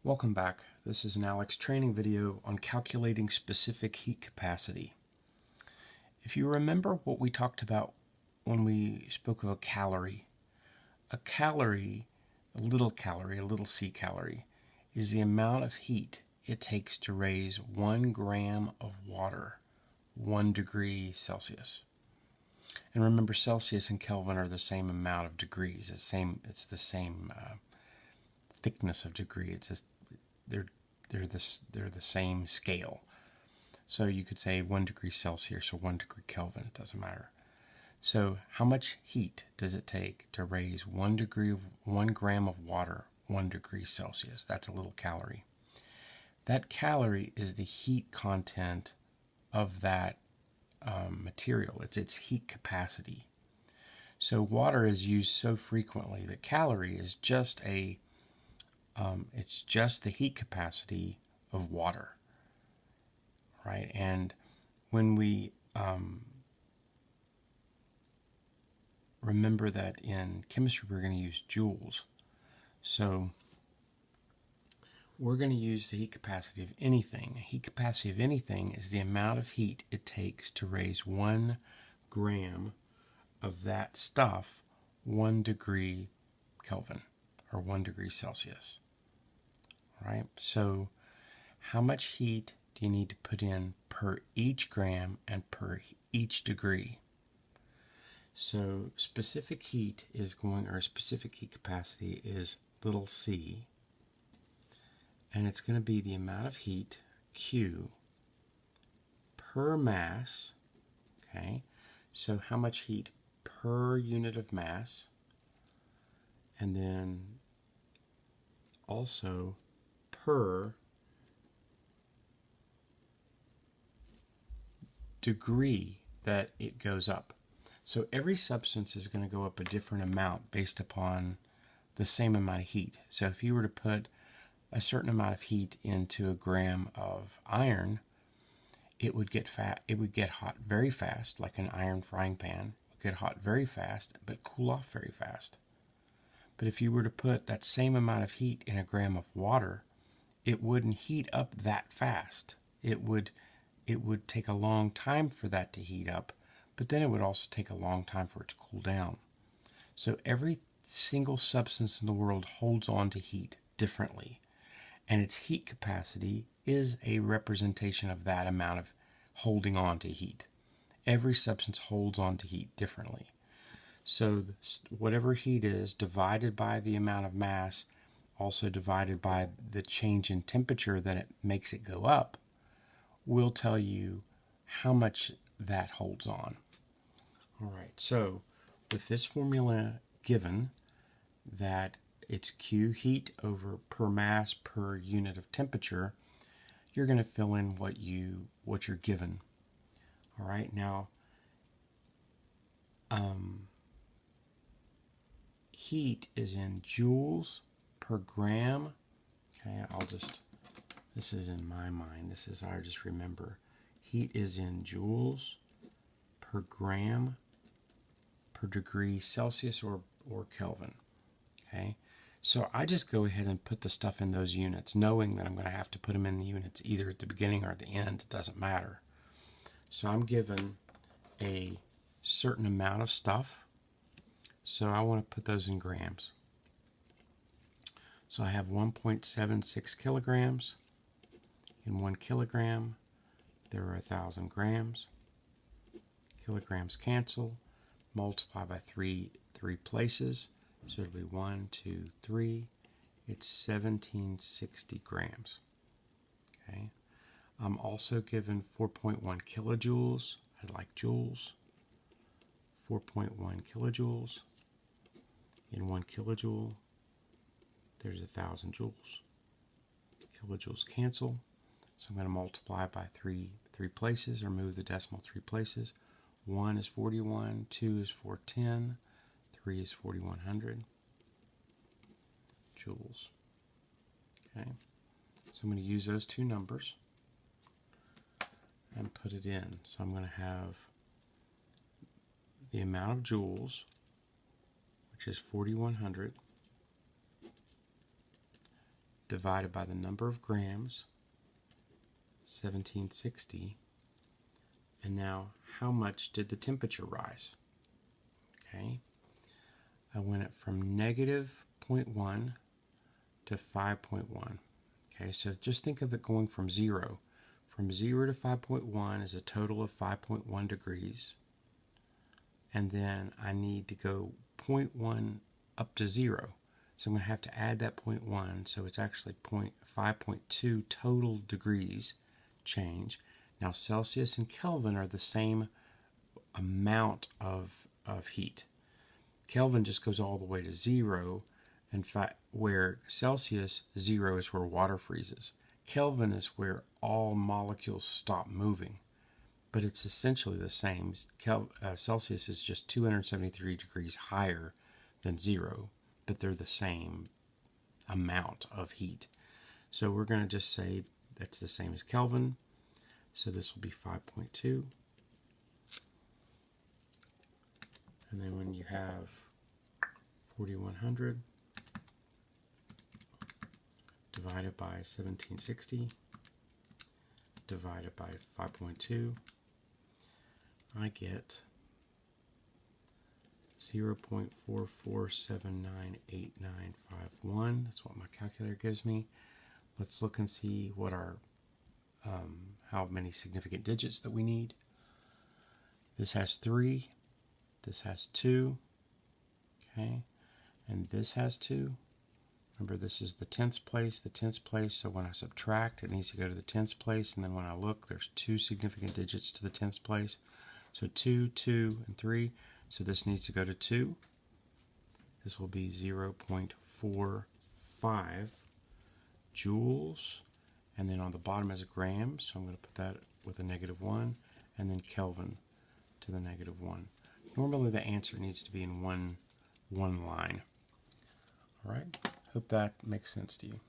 Welcome back. This is an Aleks training video on calculating specific heat capacity. If you remember what we talked about when we spoke of a calorie, a little c calorie, is the amount of heat it takes to raise 1 gram of water 1 degree Celsius. And remember, Celsius and Kelvin are the same amount of degrees. It's the same thickness of degree. They're the same scale. So you could say 1 degree Celsius or 1 degree Kelvin. It doesn't matter. So how much heat does it take to raise 1 gram of water 1 degree Celsius? That's a little calorie. That calorie is the heat content of that material. It's its heat capacity. So water is used so frequently that calorie is just it's just the heat capacity of water, right? And when we remember that in chemistry we're going to use joules, so we're going to use the heat capacity of anything. The heat capacity of anything is the amount of heat it takes to raise 1 gram of that stuff 1 degree Kelvin or 1 degree Celsius. Right? So how much heat do you need to put in per each gram and per each degree? So specific heat is specific heat capacity is little c, and it's going to be the amount of heat, Q, per mass. Okay, so how much heat per unit of mass, and then also per degree that it goes up. So every substance is going to go up a different amount based upon the same amount of heat. So if you were to put a certain amount of heat into a gram of iron, it would get hot very fast, like an iron frying pan. It would get hot very fast, but cool off very fast. But if you were to put that same amount of heat in a gram of water, it wouldn't heat up that fast. It would take a long time for that to heat up, but then it would also take a long time for it to cool down. So every single substance in the world holds on to heat differently, and its heat capacity is a representation of that amount of holding on to heat. Every substance holds on to heat differently. So whatever heat is divided by the amount of mass, also divided by the change in temperature that it makes it go up, will tell you how much that holds on. All right, so with this formula given, that it's Q, heat, over per mass per unit of temperature, you're going to fill in what you're given. All right, now heat is in joules per gram. Okay, this is in my mind. I just remember. Heat is in joules per gram per degree Celsius or Kelvin. Okay, so I just go ahead and put the stuff in those units, knowing that I'm going to have to put them in the units either at the beginning or at the end. It doesn't matter. So I'm given a certain amount of stuff, so I want to put those in grams. So I have 1.76 kilograms. In 1 kilogram, there are 1,000 grams. Kilograms cancel. Multiply by three places. So it'll be 1, 2, 3. It's 1760 grams. Okay. I'm also given 4.1 kilojoules. I like joules. 4.1 kilojoules. In 1 kilojoule, there's 1,000 joules. Kilojoules cancel. So I'm going to multiply by three places, or move the decimal 3 places. 1 is 41, 2 is 410, 3 is 4100 joules. Okay, so I'm going to use those two numbers and put it in. So I'm going to have the amount of joules, which is 4100, divided by the number of grams, 1760. And now, how much did the temperature rise? Okay, I went it from negative 0.1 to 5.1. Okay, so just think of it going from 0. From 0 to 5.1 is a total of 5.1 degrees. And then I need to go 0.1 up to 0. So I'm going to have to add that 0.1, so it's actually 5.2 total degrees change. Now Celsius and Kelvin are the same amount of heat. Kelvin just goes all the way to 0, in fact, where Celsius, 0 is where water freezes. Kelvin is where all molecules stop moving, but it's essentially the same. Celsius is just 273 degrees higher than 0, but they're the same amount of heat. So we're going to just say that's the same as Kelvin. So this will be 5.2. And then when you have 4100 divided by 1760 divided by 5.2, I get 0.44798951. That's what my calculator gives me. Let's look and see what our how many significant digits that we need. This has 3, this has 2, okay, and this has 2. Remember, this is the tenths place, so when I subtract, it needs to go to the tenths place, and then when I look, there's 2 significant digits to the tenths place. So 2, 2, and 3, so this needs to go to 2. This will be 0.45 joules, and then on the bottom is grams, so I'm going to put that with a -1, and then Kelvin to the -1. Normally the answer needs to be in one line. All right, hope that makes sense to you.